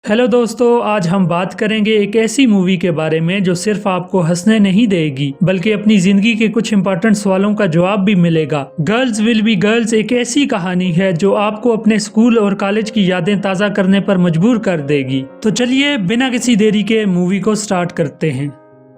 Hello दोस्तों, आज हम बात करेंगे एक ऐसी मूवी के बारे में जो सिर्फ आपको हंसने नहीं देगी बल्कि अपनी जिंदगी के कुछ इंपॉर्टेंट सवालों का जवाब भी मिलेगा। गर्ल्स विल बी गर्ल्स एक ऐसी कहानी है जो आपको अपने स्कूल और कॉलेज की यादें ताज़ा करने पर मजबूर कर देगी। तो चलिए बिना किसी देरी के मूवी को स्टार्ट करते हैं।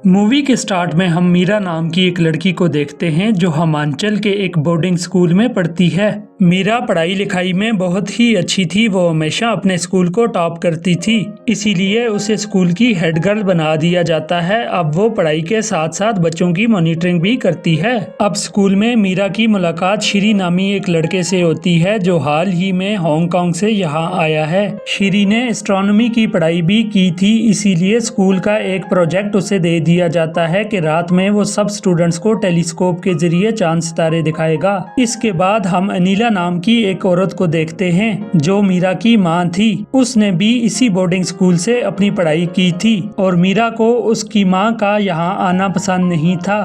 मूवी के स्टार्ट में हम मीरा नाम की एक लड़की को देखते हैं जो हिमाचल के एक बोर्डिंग स्कूल में पढ़ती है। मीरा पढ़ाई लिखाई में बहुत ही अच्छी थी। वो हमेशा अपने स्कूल को टॉप करती थी, इसीलिए उसे स्कूल की हेड गर्ल बना दिया जाता है। अब वो पढ़ाई के साथ साथ बच्चों की मॉनिटरिंग भी करती है। अब स्कूल में मीरा की मुलाकात श्री नामी एक लड़के से होती है जो हाल ही में हांगकांग से यहाँ आया है। श्री ने एस्ट्रोनॉमी की पढ़ाई भी की थी, इसीलिए स्कूल का एक प्रोजेक्ट उसे दे दिया जाता है कि रात में वो सब स्टूडेंट्स को टेलीस्कोप के जरिए चांद सितारे दिखाएगा। इसके बाद हम अनीला नाम की एक औरत को देखते हैं जो मीरा की माँ थी। उसने भी इसी बोर्डिंग स्कूल से अपनी पढ़ाई की थी और मीरा को उसकी माँ का यहाँ आना पसंद नहीं था,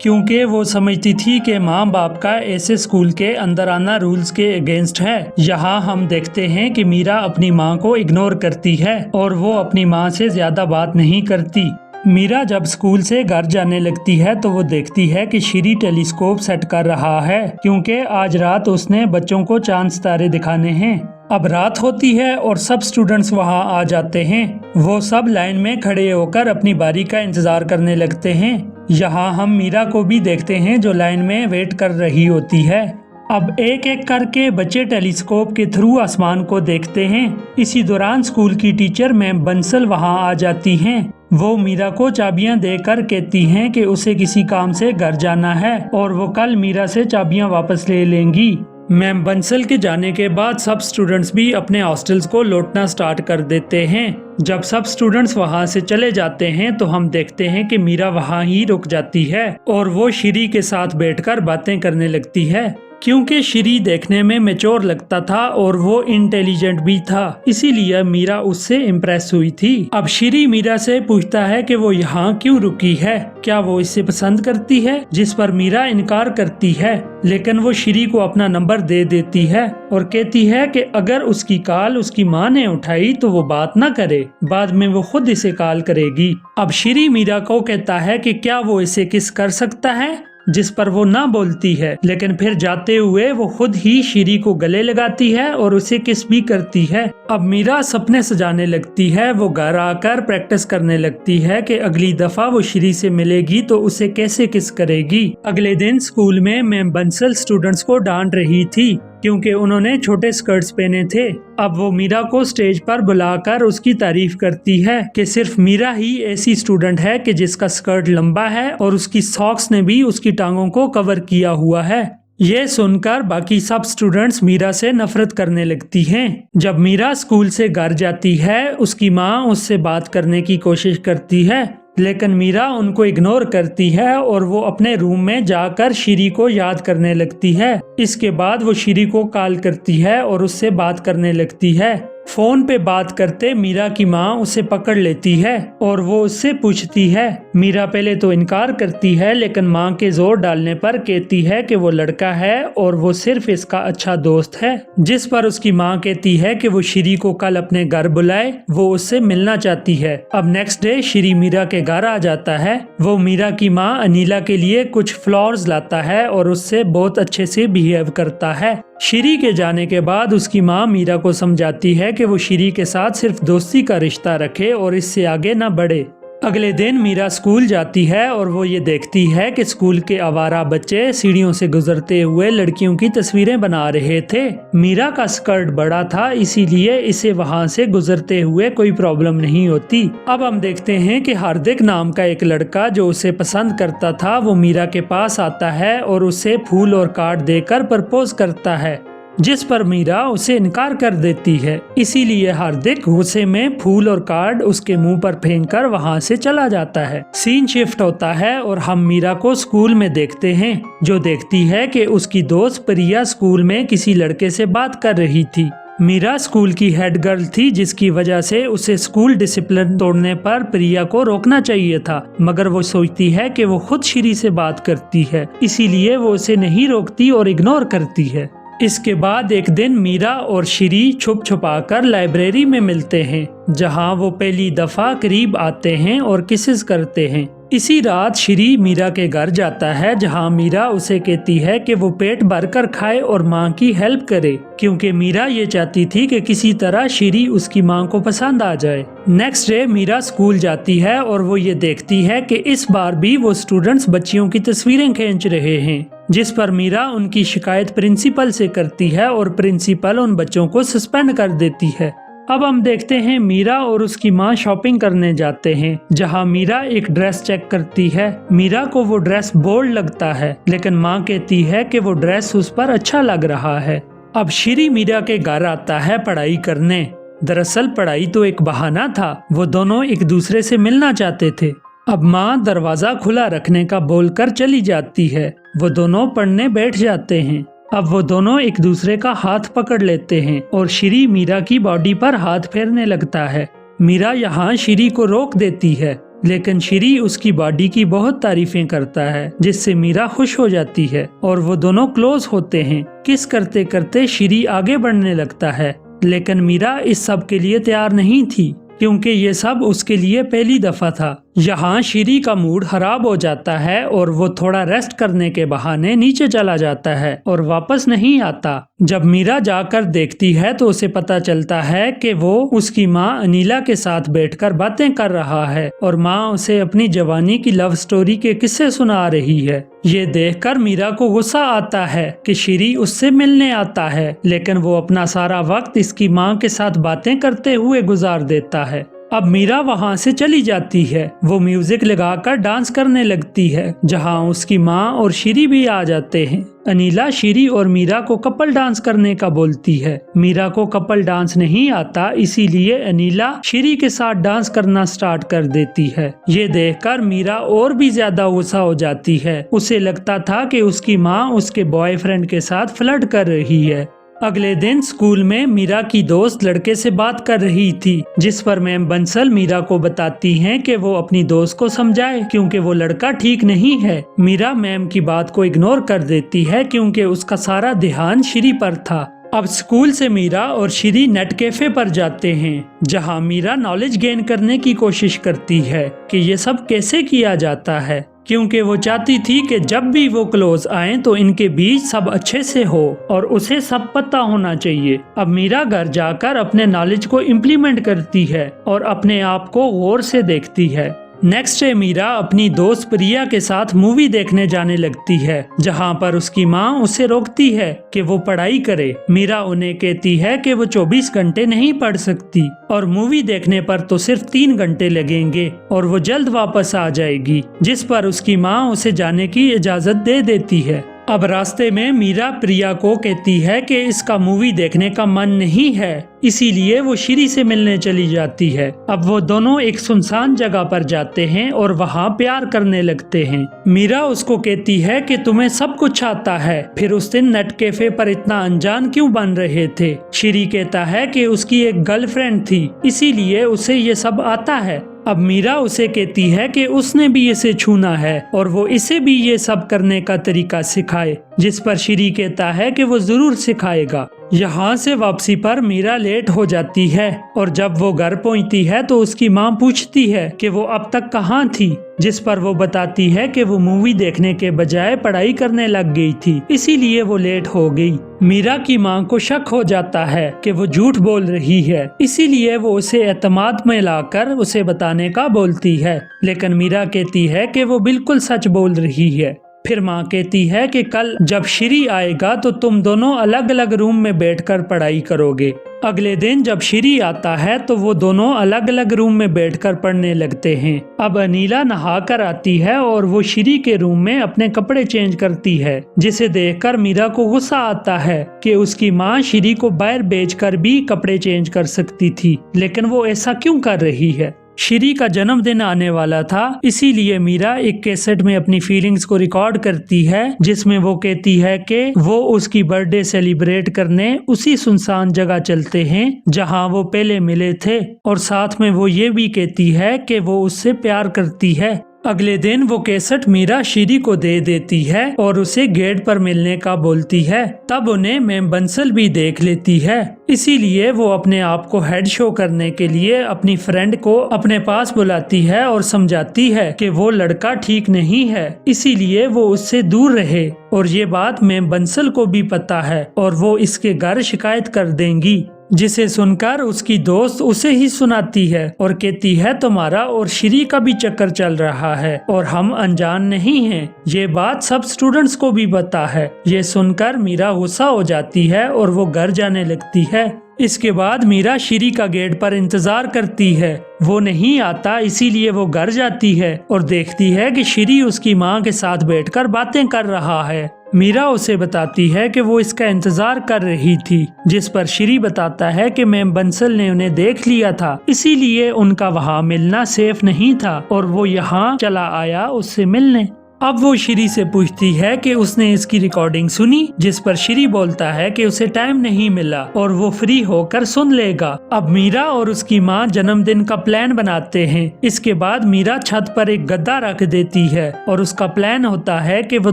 क्योंकि वो समझती थी कि माँ बाप का ऐसे स्कूल के अंदर आना रूल्स के अगेंस्ट है। यहाँ हम देखते हैं कि मीरा अपनी माँ को इग्नोर करती है और वो अपनी माँ से ज्यादा बात नहीं करती। मीरा जब स्कूल से घर जाने लगती है तो वो देखती है कि श्री टेलीस्कोप सेट कर रहा है, क्योंकि आज रात उसने बच्चों को चांद सितारे दिखाने हैं। अब रात होती है और सब स्टूडेंट्स वहां आ जाते हैं। वो सब लाइन में खड़े होकर अपनी बारी का इंतजार करने लगते हैं। यहाँ हम मीरा को भी देखते हैं जो लाइन में वेट कर रही होती है। अब एक एक करके बच्चे टेलीस्कोप के थ्रू आसमान को देखते हैं। इसी दौरान स्कूल की टीचर मैम बंसल वहां आ जाती हैं। वो मीरा को चाबियां देकर कहती हैं कि उसे किसी काम से घर जाना है और वो कल मीरा से चाबियां वापस ले लेंगी। मैम बंसल के जाने के बाद सब स्टूडेंट्स भी अपने हॉस्टल्स को लौटना स्टार्ट कर देते हैं। जब सब स्टूडेंट्स वहां से चले जाते हैं तो हम देखते हैं कि मीरा वहां ही रुक जाती है और वो श्री के साथ बैठकर बातें करने लगती है। क्योंकि श्री देखने में मैच्योर लगता था और वो इंटेलिजेंट भी था, इसीलिए मीरा उससे इम्प्रेस हुई थी। अब श्री मीरा से पूछता है कि वो यहाँ क्यों रुकी है, क्या वो इसे पसंद करती है, जिस पर मीरा इनकार करती है। लेकिन वो श्री को अपना नंबर दे देती है और कहती है कि अगर उसकी कॉल उसकी माँ ने उठाई तो वो बात ना करे, बाद में वो खुद इसे कॉल करेगी। अब श्री मीरा को कहता है कि क्या वो इसे किस कर सकता है, जिस पर वो ना बोलती है, लेकिन फिर जाते हुए वो खुद ही श्री को गले लगाती है और उसे किस भी करती है। अब मीरा सपने सजाने लगती है। वो घर आकर प्रैक्टिस करने लगती है कि अगली दफा वो श्री से मिलेगी तो उसे कैसे किस करेगी। अगले दिन स्कूल में मैम बंसल स्टूडेंट्स को डांट रही थी क्योंकि उन्होंने छोटे स्कर्ट्स पहने थे। अब वो मीरा को स्टेज पर बुलाकर उसकी तारीफ करती है कि सिर्फ मीरा ही ऐसी स्टूडेंट है कि जिसका स्कर्ट लंबा है और उसकी सॉक्स ने भी उसकी टांगों को कवर किया हुआ है। ये सुनकर बाकी सब स्टूडेंट्स मीरा से नफरत करने लगती हैं। जब मीरा स्कूल से घर जाती है, उसकी माँ उससे बात करने की कोशिश करती है, लेकिन मीरा उनको इग्नोर करती है और वो अपने रूम में जाकर श्री को याद करने लगती है। इसके बाद वो श्री को कॉल करती है और उससे बात करने लगती है। फोन पे बात करते मीरा की माँ उसे पकड़ लेती है और वो उससे पूछती है। मीरा पहले तो इनकार करती है, लेकिन माँ के जोर डालने पर कहती है कि वो लड़का है और वो सिर्फ इसका अच्छा दोस्त है। जिस पर उसकी माँ कहती है कि वो श्री को कल अपने घर बुलाए, वो उससे मिलना चाहती है। अब नेक्स्ट डे श्री मीरा के घर आ जाता है। वो मीरा की माँ अनीला के लिए कुछ फ्लावर्स लाता है और उससे बहुत अच्छे से बिहेव करता है। श्री के जाने के बाद उसकी माँ मीरा को समझाती है कि वो श्री के साथ सिर्फ दोस्ती का रिश्ता रखे और इससे आगे न बढ़े। अगले दिन मीरा स्कूल जाती है और वो ये देखती है कि स्कूल के आवारा बच्चे सीढ़ियों से गुजरते हुए लड़कियों की तस्वीरें बना रहे थे। मीरा का स्कर्ट बड़ा था, इसीलिए इसे वहां से गुजरते हुए कोई प्रॉब्लम नहीं होती। अब हम देखते हैं कि हार्दिक नाम का एक लड़का जो उसे पसंद करता था, वो मीरा के पास आता है और उसे फूल और कार्ड देकर प्रपोज करता है, जिस पर मीरा उसे इनकार कर देती है। इसीलिए हार्दिक गुस्से में फूल और कार्ड उसके मुंह पर फेंककर वहां से चला जाता है। सीन शिफ्ट होता है और हम मीरा को स्कूल में देखते हैं, जो देखती है कि उसकी दोस्त प्रिया स्कूल में किसी लड़के से बात कर रही थी। मीरा स्कूल की हेड गर्ल थी, जिसकी वजह से उसे स्कूल डिसिप्लिन तोड़ने पर प्रिया को रोकना चाहिए था, मगर वो सोचती है कि वो खुद श्री से बात करती है, इसीलिए वो उसे नहीं रोकती और इग्नोर करती है। इसके बाद एक दिन मीरा और श्री छुप छुपा कर लाइब्रेरी में मिलते हैं, जहां वो पहली दफा करीब आते हैं और किसेस करते हैं। इसी रात श्री मीरा के घर जाता है, जहां मीरा उसे कहती है कि वो पेट भरकर खाए और माँ की हेल्प करे, क्योंकि मीरा ये चाहती थी कि किसी तरह श्री उसकी माँ को पसंद आ जाए। नेक्स्ट डे मीरा स्कूल जाती है और वो ये देखती है कि इस बार भी वो स्टूडेंट्स बच्चियों की तस्वीरें खींच रहे हैं, जिस पर मीरा उनकी शिकायत प्रिंसिपल से करती है और प्रिंसिपल उन बच्चों को सस्पेंड कर देती है। अब हम देखते हैं मीरा और उसकी माँ शॉपिंग करने जाते हैं, जहाँ मीरा एक ड्रेस चेक करती है। मीरा को वो ड्रेस बोल्ड लगता है, लेकिन माँ कहती है कि वो ड्रेस उस पर अच्छा लग रहा है। अब श्री मीरा के घर आता है पढ़ाई करने। दरअसल पढ़ाई तो एक बहाना था, वो दोनों एक दूसरे से मिलना चाहते थे। अब माँ दरवाजा खुला रखने का बोलकर चली जाती है। वो दोनों पढ़ने बैठ जाते हैं। अब वो दोनों एक दूसरे का हाथ पकड़ लेते हैं और श्री मीरा की बॉडी पर हाथ फेरने लगता है। मीरा यहाँ श्री को रोक देती है, लेकिन श्री उसकी बॉडी की बहुत तारीफें करता है, जिससे मीरा खुश हो जाती है और वो दोनों क्लोज होते हैं। किस करते करते श्री आगे बढ़ने लगता है, लेकिन मीरा इस सब के लिए तैयार नहीं थी, क्योंकि ये सब उसके लिए पहली दफा था। यहाँ श्री का मूड खराब हो जाता है और वो थोड़ा रेस्ट करने के बहाने नीचे चला जाता है और वापस नहीं आता। जब मीरा जाकर देखती है तो उसे पता चलता है कि वो उसकी माँ अनीला के साथ बैठकर बातें कर रहा है और माँ उसे अपनी जवानी की लव स्टोरी के किस्से सुना रही है। ये देखकर मीरा को गुस्सा आता है कि श्री उससे मिलने आता है, लेकिन वो अपना सारा वक्त इसकी माँ के साथ बातें करते हुए गुजार देता है। अब मीरा वहाँ से चली जाती है। वो म्यूजिक लगाकर डांस करने लगती है, जहाँ उसकी माँ और श्री भी आ जाते हैं। अनीला श्री और मीरा को कपल डांस करने का बोलती है। मीरा को कपल डांस नहीं आता, इसीलिए अनीला श्री के साथ डांस करना स्टार्ट कर देती है। ये देखकर मीरा और भी ज्यादा गुस्सा हो जाती है। उसे लगता था कि उसकी माँ उसके बॉयफ्रेंड के साथ फ्लर्ट कर रही है। अगले दिन स्कूल में मीरा की दोस्त लड़के से बात कर रही थी, जिस पर मैम बंसल मीरा को बताती हैं कि वो अपनी दोस्त को समझाए, क्योंकि वो लड़का ठीक नहीं है। मीरा मैम की बात को इग्नोर कर देती है, क्योंकि उसका सारा ध्यान श्री पर था। अब स्कूल से मीरा और श्री नेट कैफे पर जाते हैं, जहां मीरा नॉलेज गेन करने की कोशिश करती है कि ये सब कैसे किया जाता है, क्योंकि वो चाहती थी कि जब भी वो क्लोज आए तो इनके बीच सब अच्छे से हो और उसे सब पता होना चाहिए। अब मीरा घर जाकर अपने नॉलेज को इम्प्लीमेंट करती है और अपने आप को गौर से देखती है। नेक्स्ट डे मीरा अपनी दोस्त प्रिया के साथ मूवी देखने जाने लगती है, जहां पर उसकी माँ उसे रोकती है कि वो पढ़ाई करे। मीरा उन्हें कहती है कि वो 24 घंटे नहीं पढ़ सकती और मूवी देखने पर तो सिर्फ 3 घंटे लगेंगे और वो जल्द वापस आ जाएगी, जिस पर उसकी माँ उसे जाने की इजाजत दे देती है। अब रास्ते में मीरा प्रिया को कहती है कि इसका मूवी देखने का मन नहीं है, इसीलिए वो श्री से मिलने चली जाती है। अब वो दोनों एक सुनसान जगह पर जाते हैं और वहाँ प्यार करने लगते हैं। मीरा उसको कहती है कि तुम्हें सब कुछ आता है, फिर उस दिन नेट कैफे पर इतना अनजान क्यों बन रहे थे। श्री कहता है कि उसकी एक गर्लफ्रेंड थी, इसीलिए उसे ये सब आता है। अब मीरा उसे कहती है कि उसने भी इसे छूना है और वो इसे भी ये सब करने का तरीका सिखाए, जिस पर श्री कहता है कि वो जरूर सिखाएगा। यहाँ से वापसी पर मीरा लेट हो जाती है और जब वो घर पहुँचती है तो उसकी माँ पूछती है कि वो अब तक कहाँ थी, जिस पर वो बताती है कि वो मूवी देखने के बजाय पढ़ाई करने लग गई थी, इसीलिए वो लेट हो गई। मीरा की माँ को शक हो जाता है कि वो झूठ बोल रही है, इसीलिए वो उसे एतमाद में लाकर उसे बताने का बोलती है, लेकिन मीरा कहती है कि वो बिल्कुल सच बोल रही है। फिर माँ कहती है कि कल जब श्री आएगा तो तुम दोनों अलग अलग रूम में बैठकर पढ़ाई करोगे। अगले दिन जब श्री आता है तो वो दोनों अलग अलग रूम में बैठकर पढ़ने लगते हैं। अब अनीला नहा कर आती है और वो श्री के रूम में अपने कपड़े चेंज करती है, जिसे देखकर मीरा को गुस्सा आता है कि उसकी माँ श्री को बाहर भेजकर भी कपड़े चेंज कर सकती थी, लेकिन वो ऐसा क्यों कर रही है। श्री का जन्मदिन आने वाला था, इसीलिए मीरा एक कैसेट में अपनी फीलिंग्स को रिकॉर्ड करती है, जिसमें वो कहती है कि वो उसकी बर्थडे सेलिब्रेट करने उसी सुनसान जगह चलते हैं जहां वो पहले मिले थे, और साथ में वो ये भी कहती है कि वो उससे प्यार करती है। अगले दिन वो कैसेट मीरा श्री को दे देती है और उसे गेट पर मिलने का बोलती है। तब उन्हें मैम बंसल भी देख लेती है। इसीलिए वो अपने आप को हेड शो करने के लिए अपनी फ्रेंड को अपने पास बुलाती है और समझाती है कि वो लड़का ठीक नहीं है, इसीलिए वो उससे दूर रहे। और ये बात मैम बंसल को भी पता है और वो इसके घर शिकायत कर देंगी, जिसे सुनकर उसकी दोस्त उसे ही सुनाती है और कहती है तुम्हारा और श्री का भी चक्कर चल रहा है और हम अनजान नहीं हैं। ये बात सब स्टूडेंट्स को भी पता है। ये सुनकर मीरा गुस्सा हो जाती है और वो घर जाने लगती है। इसके बाद मीरा श्री का गेट पर इंतजार करती है। वो नहीं आता, इसीलिए वो घर जाती है और देखती है कि श्री उसकी माँ के साथ बैठकर बातें कर रहा है। मीरा उसे बताती है कि वो इसका इंतजार कर रही थी, जिस पर श्री बताता है कि मैम बंसल ने उन्हें देख लिया था, इसीलिए उनका वहाँ मिलना सेफ नहीं था और वो यहाँ चला आया उससे मिलने। अब वो श्री से पूछती है कि उसने इसकी रिकॉर्डिंग सुनी, जिस पर श्री बोलता है कि उसे टाइम नहीं मिला और वो फ्री होकर सुन लेगा। अब मीरा और उसकी माँ जन्मदिन का प्लान बनाते हैं। इसके बाद मीरा छत पर एक गद्दा रख देती है और उसका प्लान होता है कि वो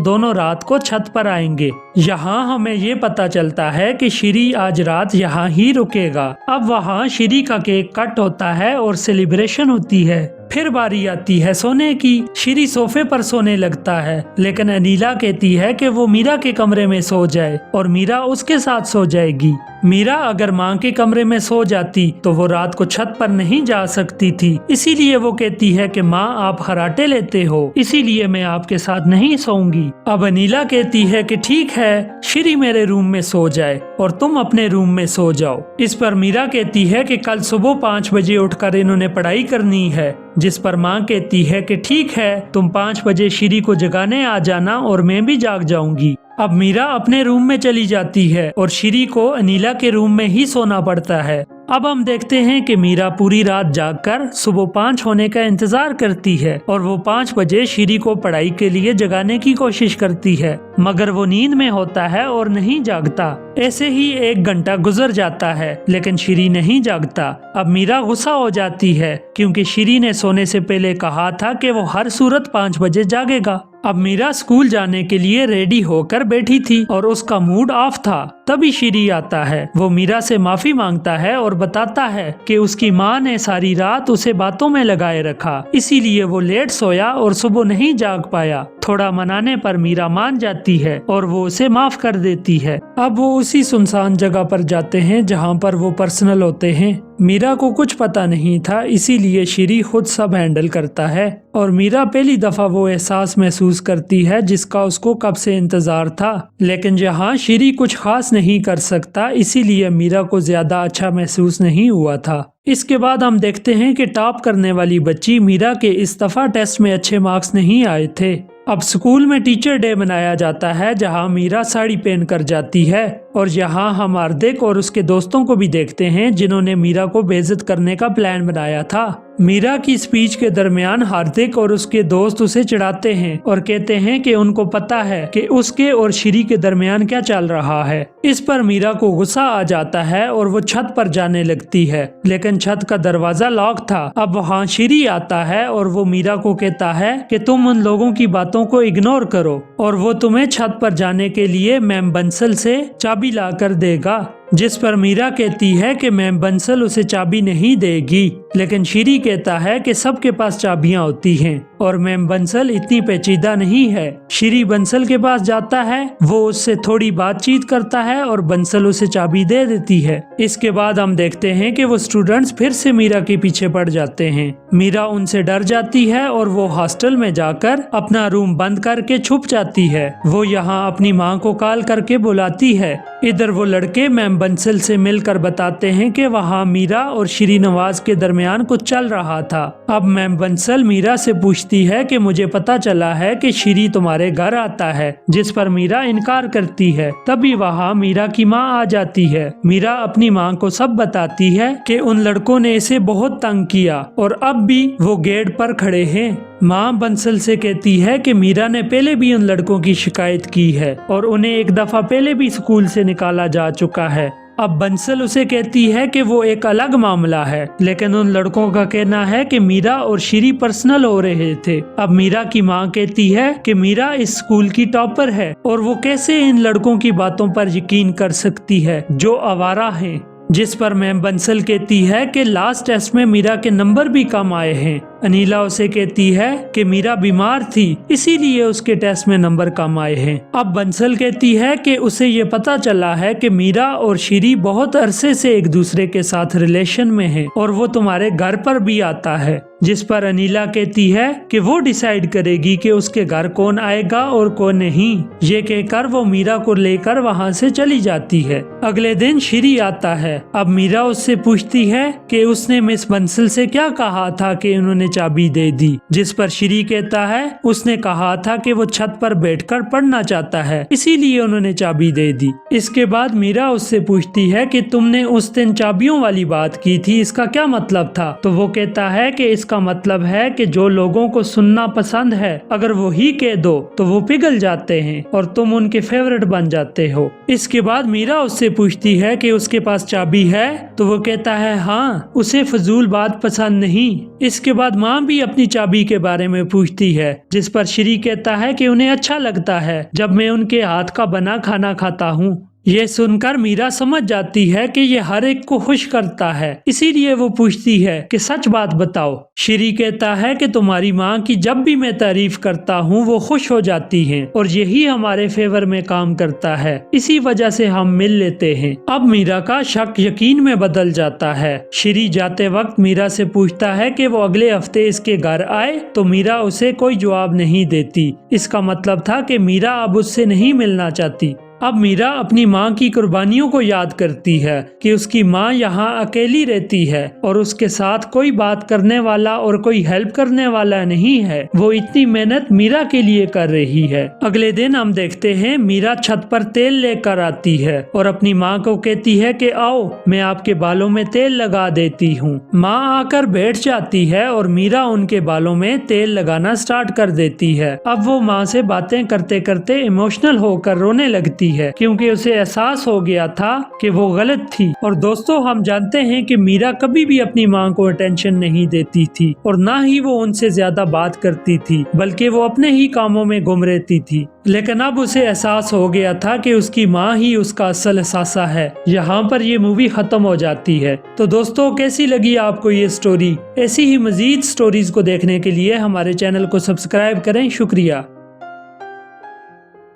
दोनों रात को छत पर आएंगे। यहाँ हमें ये पता चलता है कि श्री आज रात यहाँ ही रुकेगा। अब वहाँ श्री का केक कट होता है और सेलिब्रेशन होती है। फिर बारी आती है सोने की। श्री सोफे पर सोने लगता है, लेकिन अनीला कहती है कि वो मीरा के कमरे में सो जाए और मीरा उसके साथ सो जाएगी। मीरा अगर माँ के कमरे में सो जाती तो वो रात को छत पर नहीं जा सकती थी, इसीलिए वो कहती है कि माँ आप खर्राटे लेते हो, इसीलिए मैं आपके साथ नहीं सोऊंगी। अब अनीला कहती है कि ठीक है, श्री मेरे रूम में सो जाए और तुम अपने रूम में सो जाओ। इस पर मीरा कहती है कि कल सुबह 5 बजे उठकर इन्होंने पढ़ाई करनी है, जिस पर माँ कहती है कि ठीक है, तुम 5 बजे श्री को जगाने आ जाना और मैं भी जाग जाऊंगी। अब मीरा अपने रूम में चली जाती है और श्री को अनीला के रूम में ही सोना पड़ता है। अब हम देखते हैं कि मीरा पूरी रात जागकर सुबह 5 होने का इंतजार करती है और वो 5 बजे श्री को पढ़ाई के लिए जगाने की कोशिश करती है, मगर वो नींद में होता है और नहीं जागता। ऐसे ही 1 घंटा गुजर जाता है, लेकिन श्री नहीं जागता। अब मीरा गुस्सा हो जाती है क्योंकि श्री ने सोने से पहले कहा था कि वो हर सूरत 5 बजे जागेगा। अब मीरा स्कूल जाने के लिए रेडी होकर बैठी थी और उसका मूड ऑफ था। तभी श्री आता है। वो मीरा से माफी मांगता है और बताता है कि उसकी माँ ने सारी रात उसे बातों में लगाए रखा, इसीलिए वो लेट सोया और सुबह नहीं जाग पाया। थोड़ा मनाने पर मीरा मान जाती है और वो उसे माफ कर देती है। अब वो उसी सुनसान जगह पर जाते हैं जहाँ पर वो पर्सनल होते हैं। मीरा को कुछ पता नहीं था, इसीलिए श्री खुद सब हैंडल करता है और मीरा पहली दफा वो एहसास महसूस करती है जिसका उसको कब से इंतजार था। लेकिन जहाँ श्री कुछ खास नहीं कर सकता, इसीलिए मीरा को ज्यादा अच्छा महसूस नहीं हुआ था। इसके बाद हम देखते हैं कि टॉप करने वाली बच्ची मीरा के इस दफा टेस्ट में अच्छे मार्क्स नहीं आए थे। अब स्कूल में टीचर डे मनाया जाता है, जहां मीरा साड़ी पहनकर जाती है और यहाँ हम हार्दिक और उसके दोस्तों को भी देखते हैं जिन्होंने मीरा को बेइज्जत करने का प्लान बनाया था। मीरा की स्पीच के दरमियान हार्दिक और उसके दोस्त उसे चिढ़ाते हैं और कहते हैं कि उनको पता है कि उसके और श्री के दरमियान क्या चल रहा है। इस पर मीरा को गुस्सा आ जाता है और वो छत पर जाने लगती है, लेकिन छत का दरवाजा लॉक था। अब वहाँ श्री आता है और वो मीरा को कहता है कि तुम उन लोगों की बातों को इग्नोर करो और वो तुम्हें छत पर जाने के लिए मैम बंसल से चाबी ला कर देगा। जिस पर मीरा कहती है कि मैम बंसल उसे चाबी नहीं देगी, लेकिन श्री कहता है कि सबके पास चाबियां होती हैं और मैम बंसल इतनी पेचीदा नहीं है। श्री बंसल के पास जाता है, वो उससे थोड़ी बातचीत करता है और बंसल उसे चाबी दे देती है। इसके बाद हम देखते हैं कि वो स्टूडेंट्स फिर से मीरा के पीछे पड़ जाते हैं। मीरा उनसे डर जाती है और वो हॉस्टल में जाकर अपना रूम बंद करके छुप जाती है। वो यहाँ अपनी माँ को कॉल करके बुलाती है। इधर वो लड़के मैम बंसल से मिलकर बताते हैं कि वहाँ मीरा और श्री नवाज के दरमियान कुछ चल रहा था। अब मैम बंसल मीरा से पूछती है कि मुझे पता चला है कि श्री तुम्हारे घर आता है, जिस पर मीरा इनकार करती है। तभी वहाँ मीरा की माँ आ जाती है। मीरा अपनी माँ को सब बताती है कि उन लड़कों ने इसे बहुत तंग किया और अब भी वो गेट पर खड़े हैं। माँ बंसल से कहती है कि मीरा ने पहले भी उन लड़कों की शिकायत की है और उन्हें एक दफा पहले भी स्कूल से निकाला जा चुका है। अब बंसल उसे कहती है कि वो एक अलग मामला है, लेकिन उन लड़कों का कहना है कि मीरा और श्री पर्सनल हो रहे थे। अब मीरा की माँ कहती है कि मीरा इस स्कूल की टॉपर है और वो कैसे इन लड़कों की बातों पर यकीन कर सकती है जो आवारा हैं। जिस पर मैम बंसल कहती है कि लास्ट टेस्ट में मीरा के नंबर भी कम आए हैं। अनीला उसे कहती है कि मीरा बीमार थी इसीलिए उसके टेस्ट में नंबर कम आए हैं। अब बंसल कहती है कि उसे ये पता चला है कि मीरा और श्री बहुत अरसे से एक दूसरे के साथ रिलेशन में हैं और वो तुम्हारे घर पर भी आता है। जिस पर अनीला कहती है कि वो डिसाइड करेगी कि उसके घर कौन आएगा और कौन नहीं। ये कहकर वो मीरा को लेकर वहाँ से चली जाती है। अगले दिन श्री आता है। अब मीरा उससे पूछती है कि उसने मिस बंसल से क्या कहा था कि उन्होंने चाबी दे दी। जिस पर श्री कहता है उसने कहा था कि वो छत पर बैठकर पढ़ना चाहता है इसीलिए उन्होंने चाबी दे दी। इसके बाद मीरा उससे पूछती है कि तुमने उस दिन चाबियों वाली बात की थी, इसका क्या मतलब था? तो वो कहता है कि इसका मतलब है कि जो लोगों को सुनना पसंद है अगर वो ही कह दो तो वो पिघल जाते हैं और तुम उनके फेवरेट बन जाते हो। इसके बाद मीरा उससे पूछती है कि उसके पास चाबी है तो वो कहता है हाँ, उसे फजूल बात पसंद नहीं। इसके बाद माँ भी अपनी चाबी के बारे में पूछती है, जिस पर श्री कहता है कि उन्हें अच्छा लगता है जब मैं उनके हाथ का बना खाना खाता हूँ। ये सुनकर मीरा समझ जाती है कि ये हर एक को खुश करता है, इसीलिए वो पूछती है कि सच बात बताओ। श्री कहता है कि तुम्हारी माँ की जब भी मैं तारीफ करता हूँ वो खुश हो जाती हैं और यही हमारे फेवर में काम करता है, इसी वजह से हम मिल लेते हैं। अब मीरा का शक यकीन में बदल जाता है। श्री जाते वक्त मीरा से पूछता है कि वो अगले हफ्ते इसके घर आए तो मीरा उसे कोई जवाब नहीं देती। इसका मतलब था कि मीरा अब उससे नहीं मिलना चाहती। अब मीरा अपनी माँ की कुर्बानियों को याद करती है कि उसकी माँ यहाँ अकेली रहती है और उसके साथ कोई बात करने वाला और कोई हेल्प करने वाला नहीं है। वो इतनी मेहनत मीरा के लिए कर रही है। अगले दिन हम देखते हैं मीरा छत पर तेल लेकर आती है और अपनी माँ को कहती है कि आओ मैं आपके बालों में तेल लगा देती हूँ। माँ आकर बैठ जाती है और मीरा उनके बालों में तेल लगाना स्टार्ट कर देती है। अब वो माँ से बातें करते करते इमोशनल होकर रोने लगती है क्योंकि उसे एहसास हो गया था कि वो गलत थी। और दोस्तों हम जानते हैं कि मीरा कभी भी अपनी माँ को अटेंशन नहीं देती थी और ना ही वो उनसे ज्यादा बात करती थी, बल्कि वो अपने ही कामों में गुम रहती थी। लेकिन अब उसे एहसास हो गया था कि उसकी माँ ही उसका असल असासा है। यहाँ पर ये मूवी खत्म हो जाती है। तो दोस्तों कैसी लगी आपको ये स्टोरी? ऐसी ही मजीद स्टोरीज को देखने के लिए हमारे चैनल को सब्सक्राइब करें। शुक्रिया।